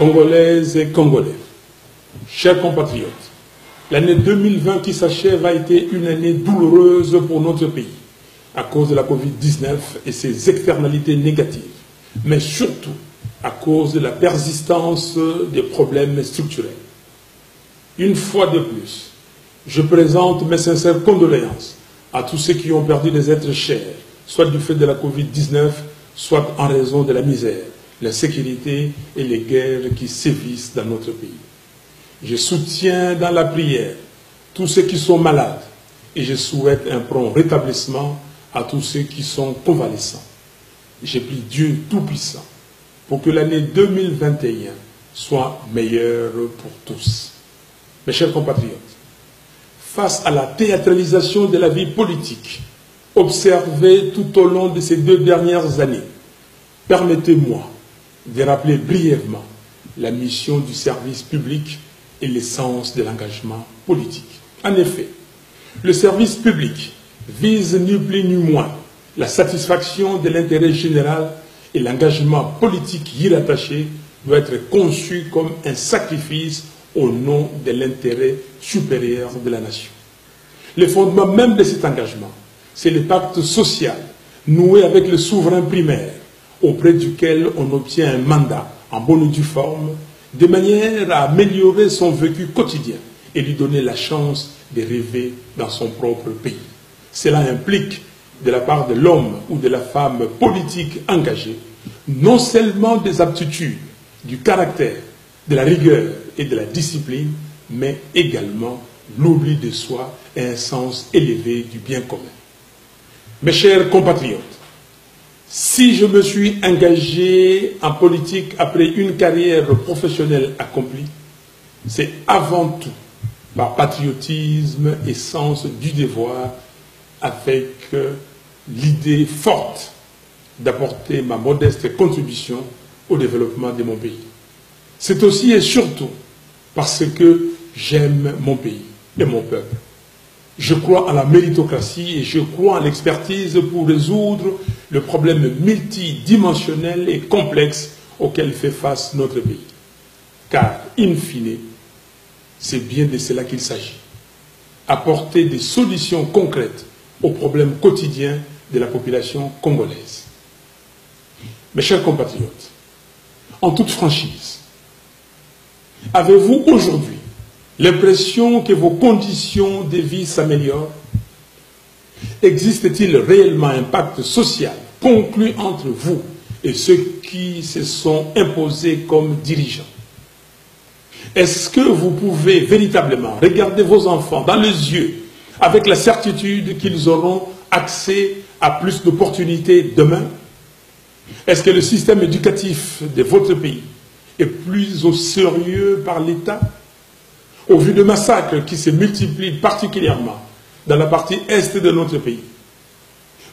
Congolaises et Congolais, chers compatriotes, l'année 2020 qui s'achève a été une année douloureuse pour notre pays à cause de la Covid-19 et ses externalités négatives, mais surtout à cause de la persistance des problèmes structurels. Une fois de plus, je présente mes sincères condoléances à tous ceux qui ont perdu des êtres chers, soit du fait de la Covid-19, soit en raison de la misère, l'insécurité et les guerres qui sévissent dans notre pays. Je soutiens dans la prière tous ceux qui sont malades et je souhaite un prompt rétablissement à tous ceux qui sont convalescents. Je prie Dieu Tout-Puissant pour que l'année 2021 soit meilleure pour tous. Mes chers compatriotes, face à la théâtralisation de la vie politique observée tout au long de ces 2 dernières années, permettez-moi de rappeler brièvement la mission du service public et l'essence de l'engagement politique. En effet, le service public vise ni plus ni moins la satisfaction de l'intérêt général et l'engagement politique y rattaché doit être conçu comme un sacrifice au nom de l'intérêt supérieur de la nation. Le fondement même de cet engagement, c'est le pacte social noué avec le souverain primaire, auprès duquel on obtient un mandat en bonne et due forme, de manière à améliorer son vécu quotidien et lui donner la chance de rêver dans son propre pays. Cela implique, de la part de l'homme ou de la femme politique engagée, non seulement des aptitudes, du caractère, de la rigueur et de la discipline, mais également l'oubli de soi et un sens élevé du bien commun. Mes chers compatriotes, si je me suis engagé en politique après une carrière professionnelle accomplie, c'est avant tout par patriotisme et sens du devoir, avec l'idée forte d'apporter ma modeste contribution au développement de mon pays. C'est aussi et surtout parce que j'aime mon pays et mon peuple. Je crois en la méritocratie et je crois en l'expertise pour résoudre le problème multidimensionnel et complexe auquel fait face notre pays. Car, in fine, c'est bien de cela qu'il s'agit. Apporter des solutions concrètes aux problèmes quotidiens de la population congolaise. Mes chers compatriotes, en toute franchise, avez-vous aujourd'hui l'impression que vos conditions de vie s'améliorent? Existe-t-il réellement un pacte social conclu entre vous et ceux qui se sont imposés comme dirigeants? Est-ce que vous pouvez véritablement regarder vos enfants dans les yeux avec la certitude qu'ils auront accès à plus d'opportunités demain? Est-ce que le système éducatif de votre pays est plus au sérieux par l'État? Au vu de massacres qui se multiplient particulièrement dans la partie est de notre pays,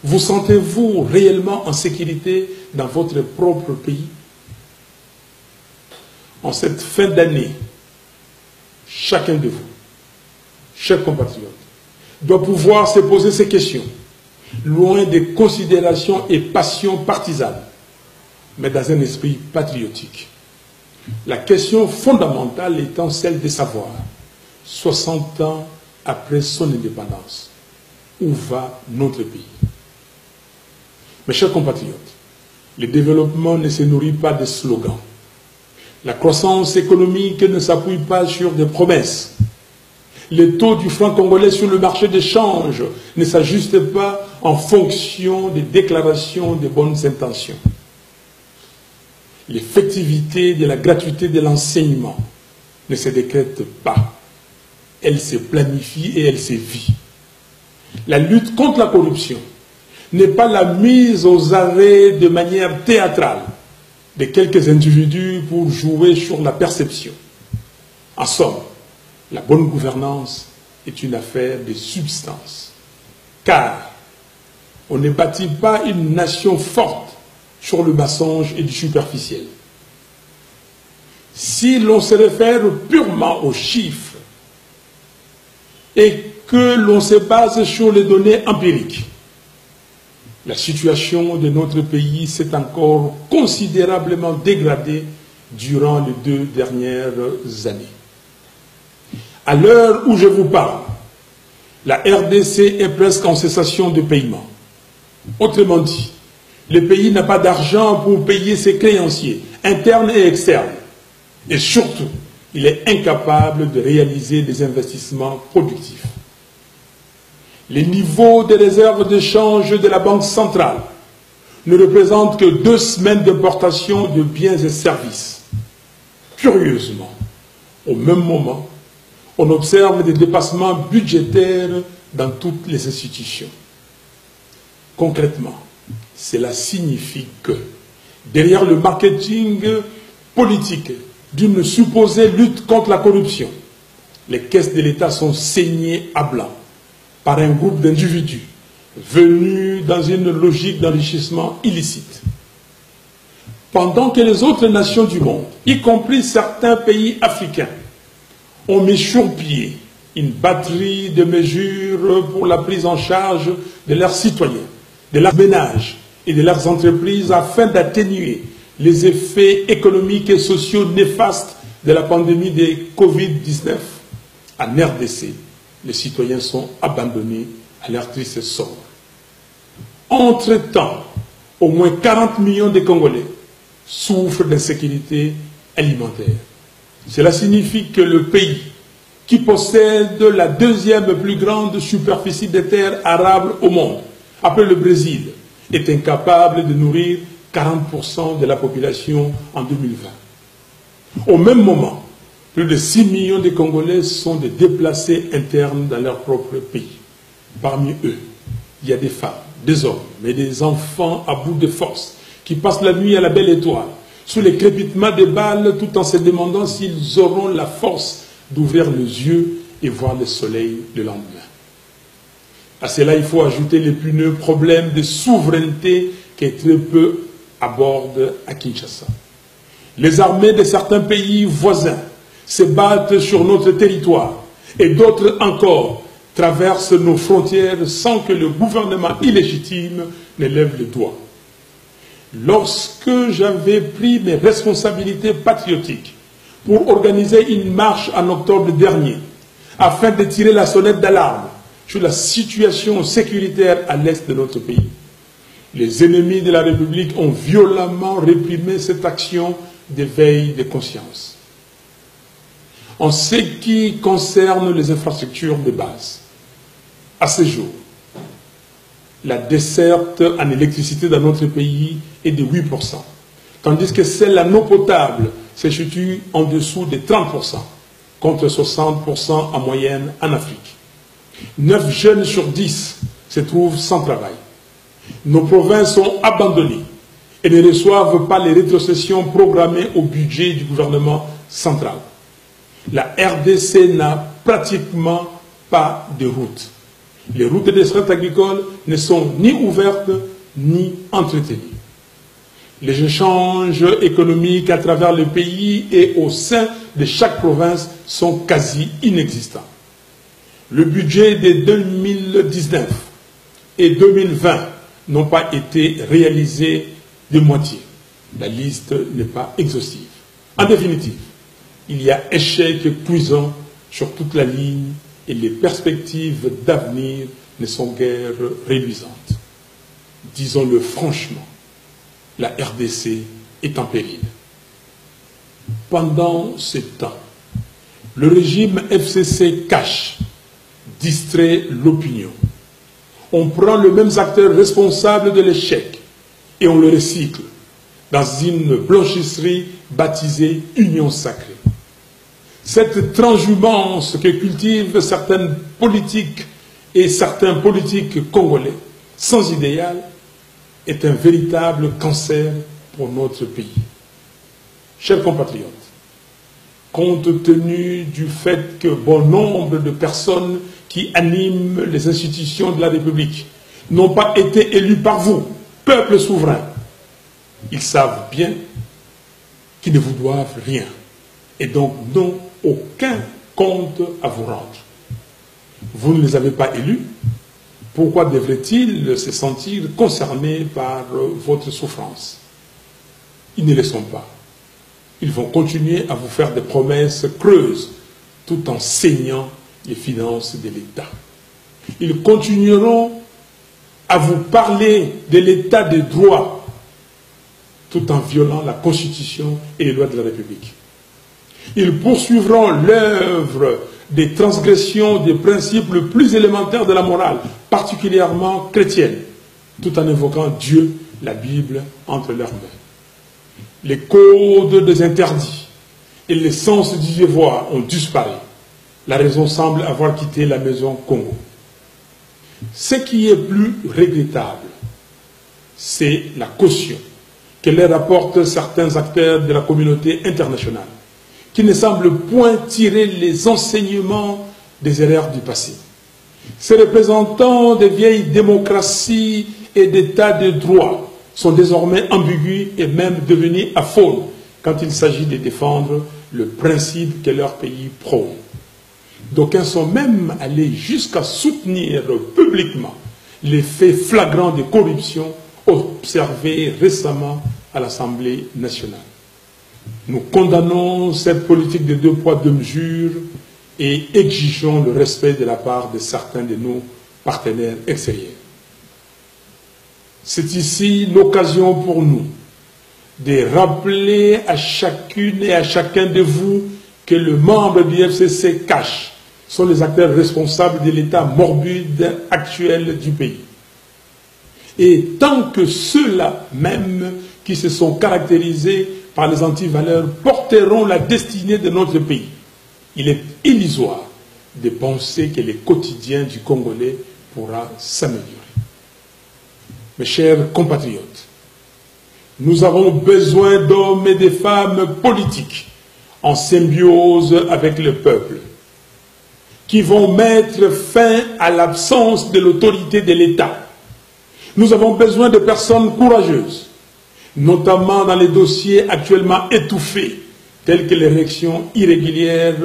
vous sentez-vous réellement en sécurité dans votre propre pays? En cette fin d'année, chacun de vous, chers compatriotes, doit pouvoir se poser ces questions, loin des considérations et passions partisanes, mais dans un esprit patriotique. La question fondamentale étant celle de savoir, 60 ans après son indépendance, où va notre pays? Mes chers compatriotes, le développement ne se nourrit pas de slogans. La croissance économique ne s'appuie pas sur des promesses. Le taux du franc congolais sur le marché d'échange ne s'ajuste pas en fonction des déclarations de bonnes intentions. L'effectivité de la gratuité de l'enseignement ne se décrète pas. Elle se planifie et elle se vit. La lutte contre la corruption n'est pas la mise aux arrêts de manière théâtrale de quelques individus pour jouer sur la perception. En somme, la bonne gouvernance est une affaire de substance. Car on ne bâtit pas une nation forte sur le mensonge et du superficiel. Si l'on se réfère purement aux chiffres et que l'on se base sur les données empiriques, la situation de notre pays s'est encore considérablement dégradée durant les 2 dernières années. À l'heure où je vous parle, la RDC est presque en cessation de paiement. Autrement dit, le pays n'a pas d'argent pour payer ses créanciers, internes et externes. Et surtout, il est incapable de réaliser des investissements productifs. Les niveaux des réserves de change de la Banque centrale ne représentent que 2 semaines d'importation de biens et services. Curieusement, au même moment, on observe des dépassements budgétaires dans toutes les institutions. Concrètement, cela signifie que, derrière le marketing politique d'une supposée lutte contre la corruption, les caisses de l'État sont saignées à blanc par un groupe d'individus venus dans une logique d'enrichissement illicite. Pendant que les autres nations du monde, y compris certains pays africains, ont mis sur pied une batterie de mesures pour la prise en charge de leurs citoyens, de leurs ménages et de leurs entreprises afin d'atténuer les effets économiques et sociaux néfastes de la pandémie de Covid-19. En RDC, les citoyens sont abandonnés à leur triste sort. Entre-temps, au moins 40 millions de Congolais souffrent d'insécurité alimentaire. Cela signifie que le pays, qui possède la 2e plus grande superficie de terres arables au monde, après le Brésil, est incapable de nourrir 40% de la population en 2020. Au même moment, plus de 6 millions de Congolais sont des déplacés internes dans leur propre pays. Parmi eux, il y a des femmes, des hommes, mais des enfants à bout de force, qui passent la nuit à la belle étoile, sous les crépitements des balles, tout en se demandant s'ils auront la force d'ouvrir les yeux et voir le soleil le lendemain. À cela, il faut ajouter l'épineux problème de souveraineté qui très peu aborde à Kinshasa. Les armées de certains pays voisins se battent sur notre territoire et d'autres encore traversent nos frontières sans que le gouvernement illégitime ne lève le doigt. Lorsque j'avais pris mes responsabilités patriotiques pour organiser une marche en octobre dernier afin de tirer la sonnette d'alarme sur la situation sécuritaire à l'est de notre pays, les ennemis de la République ont violemment réprimé cette action d'éveil de conscience. En ce qui concerne les infrastructures de base, à ce jour, la desserte en électricité dans notre pays est de 8%, tandis que celle en eau potable se situe en dessous de 30%, contre 60% en moyenne en Afrique. 9 jeunes sur 10 se trouvent sans travail. Nos provinces sont abandonnées et ne reçoivent pas les rétrocessions programmées au budget du gouvernement central. La RDC n'a pratiquement pas de routes. Les routes de desserte agricole ne sont ni ouvertes ni entretenues. Les échanges économiques à travers le pays et au sein de chaque province sont quasi inexistants. Le budget de 2019 et 2020 n'ont pas été réalisés de moitié. La liste n'est pas exhaustive. En définitive, il y a échec cuisant sur toute la ligne et les perspectives d'avenir ne sont guère réluisantes. Disons-le franchement, la RDC est en péril. Pendant ce temps, le régime FCC cache, distrait l'opinion. On prend les mêmes acteurs responsables de l'échec et on le recycle dans une blanchisserie baptisée Union sacrée. Cette transhumance que cultivent certaines politiques et certains politiques congolais sans idéal est un véritable cancer pour notre pays. Chers compatriotes, compte tenu du fait que bon nombre de personnes qui animent les institutions de la République n'ont pas été élus par vous, peuple souverain, ils savent bien qu'ils ne vous doivent rien et donc n'ont aucun compte à vous rendre. Vous ne les avez pas élus, pourquoi devraient-ils se sentir concernés par votre souffrance? Ils ne le sont pas. Ils vont continuer à vous faire des promesses creuses tout en saignant les finances de l'État. Ils continueront à vous parler de l'État de droit tout en violant la Constitution et les lois de la République. Ils poursuivront l'œuvre des transgressions des principes les plus élémentaires de la morale, particulièrement chrétienne, tout en invoquant Dieu, la Bible, entre leurs mains. Les codes des interdits et l'essence du devoir ont disparu. La raison semble avoir quitté la maison Congo. Ce qui est plus regrettable, c'est la caution que leur apportent certains acteurs de la communauté internationale, qui ne semblent point tirer les enseignements des erreurs du passé. Ces représentants des vieilles démocraties et d'états de droit sont désormais ambigus et même devenus aphones quand il s'agit de défendre le principe que leur pays prône. D'aucuns sont même allés jusqu'à soutenir publiquement les faits flagrants de corruption observés récemment à l'Assemblée nationale. Nous condamnons cette politique de 2 poids 2 mesures et exigeons le respect de la part de certains de nos partenaires extérieurs. C'est ici l'occasion pour nous de rappeler à chacune et à chacun de vous que les membres du FCC cash sont les acteurs responsables de l'état morbide actuel du pays. Et tant que ceux-là même qui se sont caractérisés par les antivaleurs porteront la destinée de notre pays, il est illusoire de penser que le quotidien du Congolais pourra s'améliorer. Mes chers compatriotes, nous avons besoin d'hommes et de femmes politiques en symbiose avec le peuple, qui vont mettre fin à l'absence de l'autorité de l'État. Nous avons besoin de personnes courageuses, notamment dans les dossiers actuellement étouffés, tels que l'érection irrégulière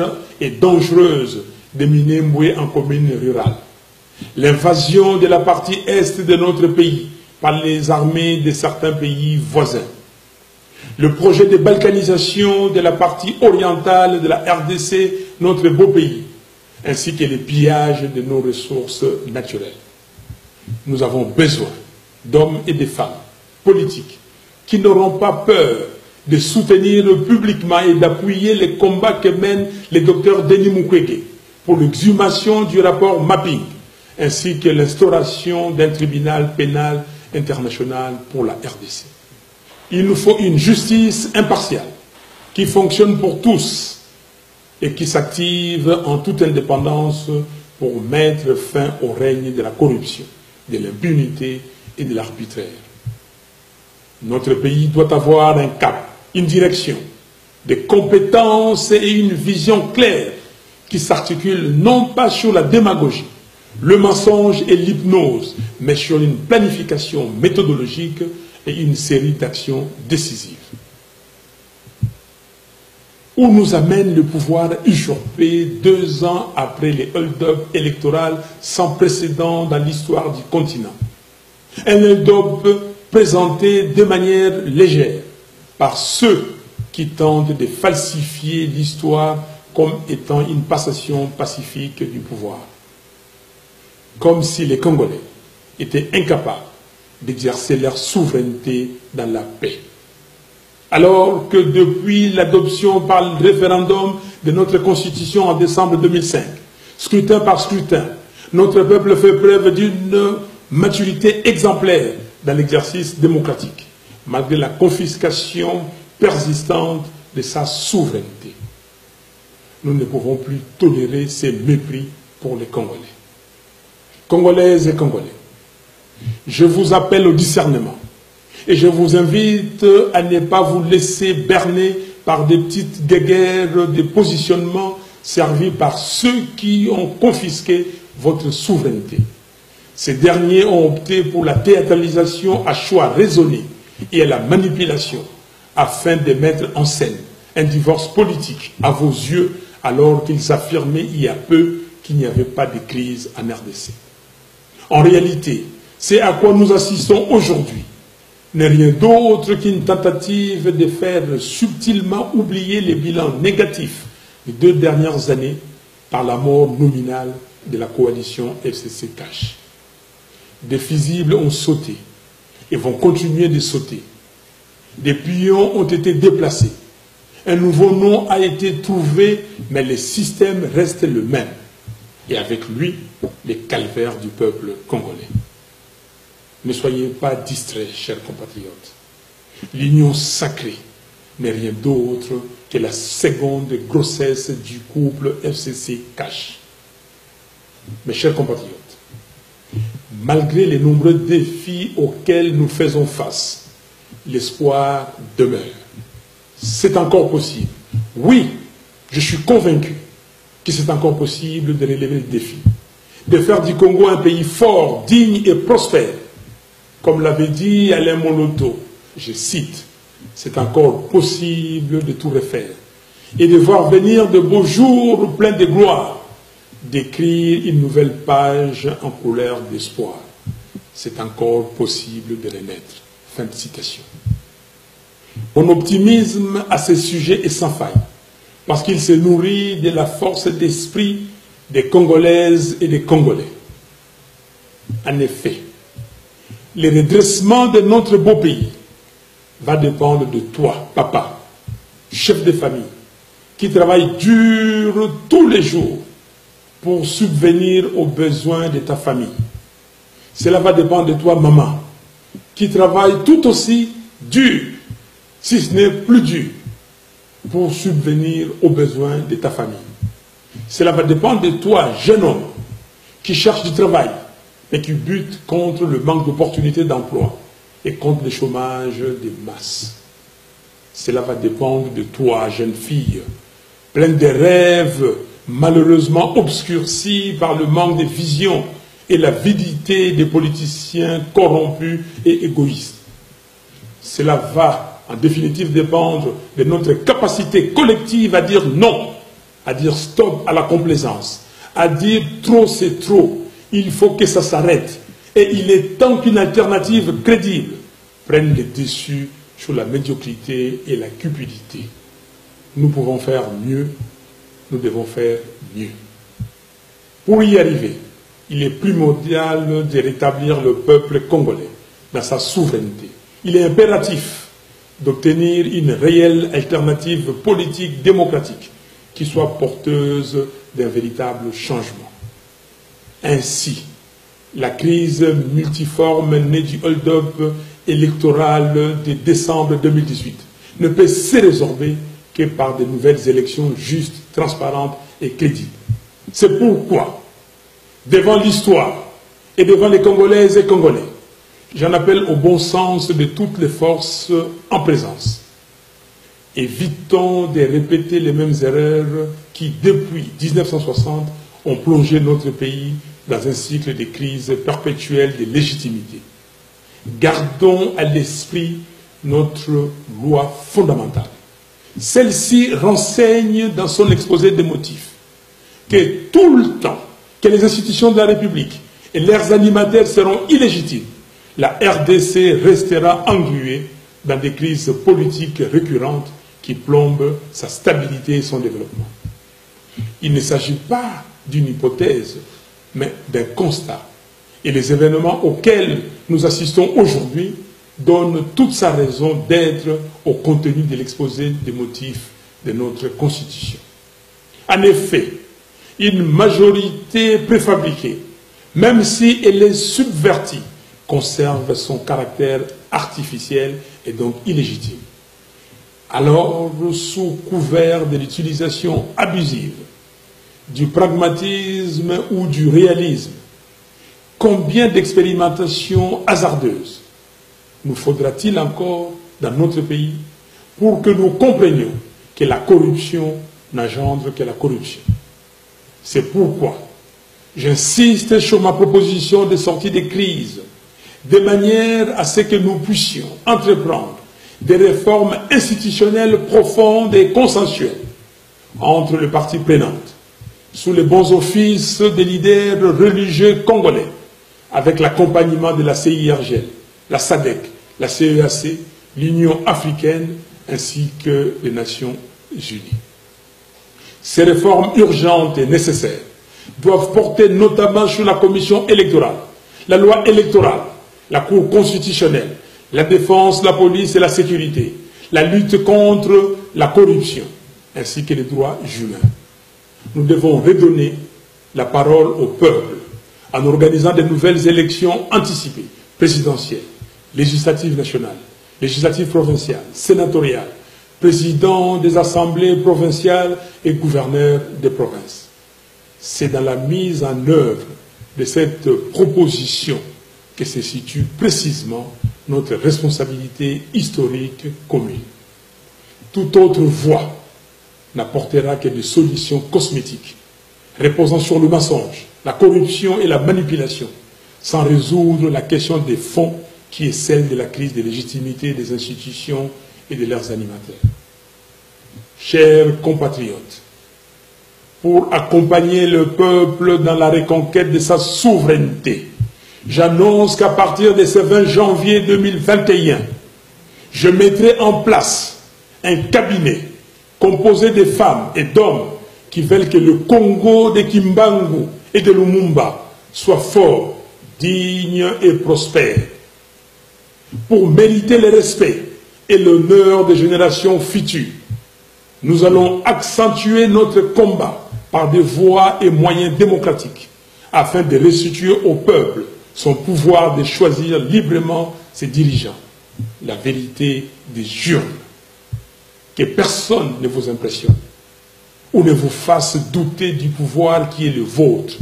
et dangereuse de Minembwe en commune rurale, l'invasion de la partie est de notre pays par les armées de certains pays voisins, le projet de balkanisation de la partie orientale de la RDC, notre beau pays, ainsi que les pillages de nos ressources naturelles. Nous avons besoin d'hommes et de femmes politiques qui n'auront pas peur de soutenir publiquement et d'appuyer les combats que mène le docteur Denis Mukwege pour l'exhumation du rapport Mapping, ainsi que l'instauration d'un tribunal pénal international pour la RDC. Il nous faut une justice impartiale qui fonctionne pour tous et qui s'active en toute indépendance pour mettre fin au règne de la corruption, de l'impunité et de l'arbitraire. Notre pays doit avoir un cap, une direction, des compétences et une vision claire qui s'articulent non pas sur la démagogie, le mensonge et l'hypnose, mais sur une planification méthodologique et une série d'actions décisives. Où nous amène le pouvoir usurpé 2 ans après les hold-up électoraux sans précédent dans l'histoire du continent. Un hold-up présenté de manière légère par ceux qui tentent de falsifier l'histoire comme étant une passation pacifique du pouvoir. Comme si les Congolais étaient incapables d'exercer leur souveraineté dans la paix. Alors que depuis l'adoption par le référendum de notre Constitution en décembre 2005, scrutin par scrutin, notre peuple fait preuve d'une maturité exemplaire dans l'exercice démocratique, malgré la confiscation persistante de sa souveraineté. Nous ne pouvons plus tolérer ces mépris pour les Congolais. Congolaises et Congolais, je vous appelle au discernement et je vous invite à ne pas vous laisser berner par des petites guéguerres de positionnement servis par ceux qui ont confisqué votre souveraineté. Ces derniers ont opté pour la théâtralisation à choix raisonné et à la manipulation afin de mettre en scène un divorce politique à vos yeux alors qu'ils affirmaient il y a peu qu'il n'y avait pas de crise en RDC. En réalité, c'est à quoi nous assistons aujourd'hui. n'est rien d'autre qu'une tentative de faire subtilement oublier les bilans négatifs des 2 dernières années par la mort nominale de la coalition FCC-Cash. Des fusibles ont sauté et vont continuer de sauter. Des pions ont été déplacés. Un nouveau nom a été trouvé, mais le système reste le même. Et avec lui, les calvaires du peuple congolais. Ne soyez pas distraits, chers compatriotes. L'union sacrée n'est rien d'autre que la seconde grossesse du couple FCC-Cash. Mes chers compatriotes, malgré les nombreux défis auxquels nous faisons face, l'espoir demeure. C'est encore possible. Oui, je suis convaincu que c'est encore possible de relever le défi, de faire du Congo un pays fort, digne et prospère. Comme l'avait dit Alain Moloto, je cite, c'est encore possible de tout refaire et de voir venir de beaux jours pleins de gloire, d'écrire une nouvelle page en couleur d'espoir. C'est encore possible de renaître. Fin de citation. Mon optimisme à ce sujet est sans faille, parce qu'il se nourrit de la force d'esprit des Congolaises et des Congolais. En effet, le redressement de notre beau pays va dépendre de toi, papa, chef de famille, qui travaille dur tous les jours pour subvenir aux besoins de ta famille. Cela va dépendre de toi, maman, qui travaille tout aussi dur, si ce n'est plus dur, pour subvenir aux besoins de ta famille. Cela va dépendre de toi, jeune homme, qui cherche du travail, mais qui bute contre le manque d'opportunités d'emploi et contre le chômage des masses. Cela va dépendre de toi, jeune fille, pleine de rêves, malheureusement obscurcis par le manque de vision et la avidité des politiciens corrompus et égoïstes. Cela va, en définitive, dépendre de notre capacité collective à dire non, à dire stop à la complaisance, à dire trop c'est trop, il faut que ça s'arrête. Et il est temps qu'une alternative crédible prenne le dessus sur la médiocrité et la cupidité. Nous pouvons faire mieux, nous devons faire mieux. Pour y arriver, il est primordial de rétablir le peuple congolais dans sa souveraineté. Il est impératif d'obtenir une réelle alternative politique démocratique qui soit porteuse d'un véritable changement. Ainsi, la crise multiforme née du hold-up électoral de décembre 2018 ne peut se résorber que par de nouvelles élections justes, transparentes et crédibles. C'est pourquoi, devant l'histoire et devant les Congolaises et Congolais, j'en appelle au bon sens de toutes les forces en présence. Évitons de répéter les mêmes erreurs qui, depuis 1960, ont plongé notre pays dans un cycle de crise perpétuelle de légitimité. Gardons à l'esprit notre loi fondamentale. Celle-ci renseigne dans son exposé des motifs que tout le temps que les institutions de la République et leurs animateurs seront illégitimes, la RDC restera engluée dans des crises politiques récurrentes qui plombent sa stabilité et son développement. Il ne s'agit pas d'une hypothèse, mais d'un constat. Et les événements auxquels nous assistons aujourd'hui donnent toute sa raison d'être au contenu de l'exposé des motifs de notre Constitution. En effet, une majorité préfabriquée, même si elle est subvertie, conserve son caractère artificiel et donc illégitime. Alors, sous couvert de l'utilisation abusive du pragmatisme ou du réalisme, combien d'expérimentations hasardeuses nous faudra-t-il encore dans notre pays pour que nous comprenions que la corruption n'engendre que la corruption? C'est pourquoi j'insiste sur ma proposition de sortie des crises, de manière à ce que nous puissions entreprendre des réformes institutionnelles profondes et consensuelles entre les parties prenantes, sous les bons offices des leaders religieux congolais, avec l'accompagnement de la CIRGL, la SADC, la CEAC, l'Union africaine ainsi que les Nations unies. Ces réformes urgentes et nécessaires doivent porter notamment sur la commission électorale, la loi électorale, la Cour constitutionnelle, la défense, la police et la sécurité, la lutte contre la corruption, ainsi que les droits humains. Nous devons redonner la parole au peuple en organisant de nouvelles élections anticipées, présidentielles, législatives nationales, législatives provinciales, sénatoriales, présidents des assemblées provinciales et gouverneurs des provinces. C'est dans la mise en œuvre de cette proposition que se situe précisément notre responsabilité historique commune. Toute autre voie n'apportera que des solutions cosmétiques, reposant sur le mensonge, la corruption et la manipulation, sans résoudre la question des fonds qui est celle de la crise de légitimité des institutions et de leurs animateurs. Chers compatriotes, pour accompagner le peuple dans la reconquête de sa souveraineté, j'annonce qu'à partir de ce 20 janvier 2021, je mettrai en place un cabinet composé de femmes et d'hommes qui veulent que le Congo de Kimbangu et de Lumumba soit fort, digne et prospère. Pour mériter le respect et l'honneur des générations futures, nous allons accentuer notre combat par des voies et moyens démocratiques afin de restituer au peuple son pouvoir de choisir librement ses dirigeants. La vérité des urnes. Que personne ne vous impressionne ou ne vous fasse douter du pouvoir qui est le vôtre.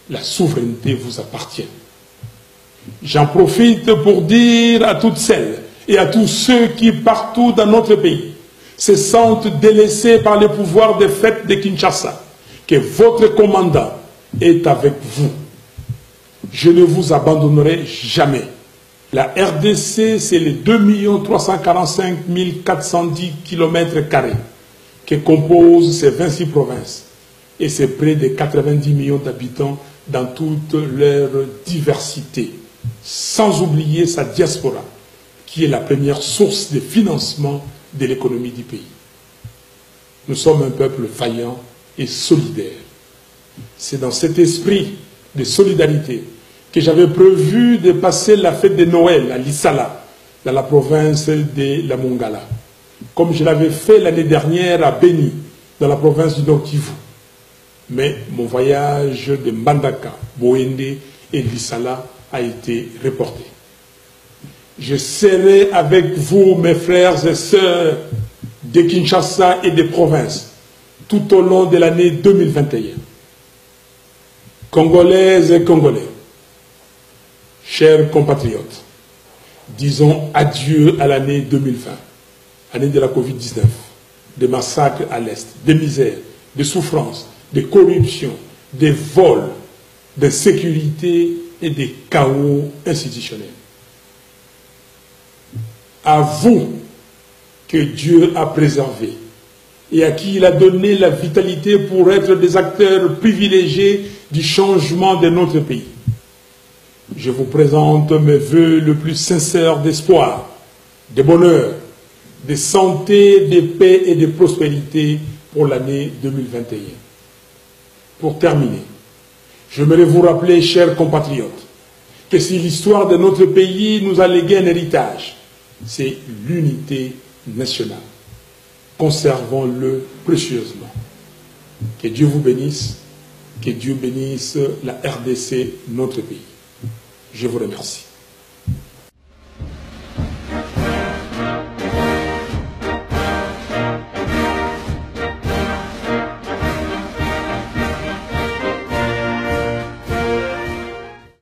La souveraineté vous appartient. J'en profite pour dire à toutes celles et à tous ceux qui, partout dans notre pays, se sentent délaissés par le pouvoir des fêtes de Kinshasa, que votre commandant est avec vous. Je ne vous abandonnerai jamais. La RDC, c'est les 2 345 410 km² que composent ces 26 provinces. Et c'est près de 90 millions d'habitants dans toute leur diversité. Sans oublier sa diaspora, qui est la première source de financement de l'économie du pays. Nous sommes un peuple vaillant et solidaire. C'est dans cet esprit de solidarité que j'avais prévu de passer la fête de Noël à Lissala, dans la province de la Mongala, comme je l'avais fait l'année dernière à Beni, dans la province du Nord Kivu. Mais mon voyage de Mbandaka, Boende et Lissala a été reporté. Je serai avec vous, mes frères et sœurs de Kinshasa et des provinces, tout au long de l'année 2021. Congolaises et Congolais, chers compatriotes, disons adieu à l'année 2020, année de la Covid-19, des massacres à l'Est, des misères, des souffrances, des corruptions, des vols, d'insécurité et des chaos institutionnels. À vous que Dieu a préservé et à qui il a donné la vitalité pour être des acteurs privilégiés du changement de notre pays. Je vous présente mes vœux le plus sincères d'espoir, de bonheur, de santé, de paix et de prospérité pour l'année 2021. Pour terminer, j'aimerais vous rappeler, chers compatriotes, que si l'histoire de notre pays nous a légué un héritage, c'est l'unité nationale. Conservons-le précieusement. Que Dieu vous bénisse, que Dieu bénisse la RDC, notre pays. Je vous remercie.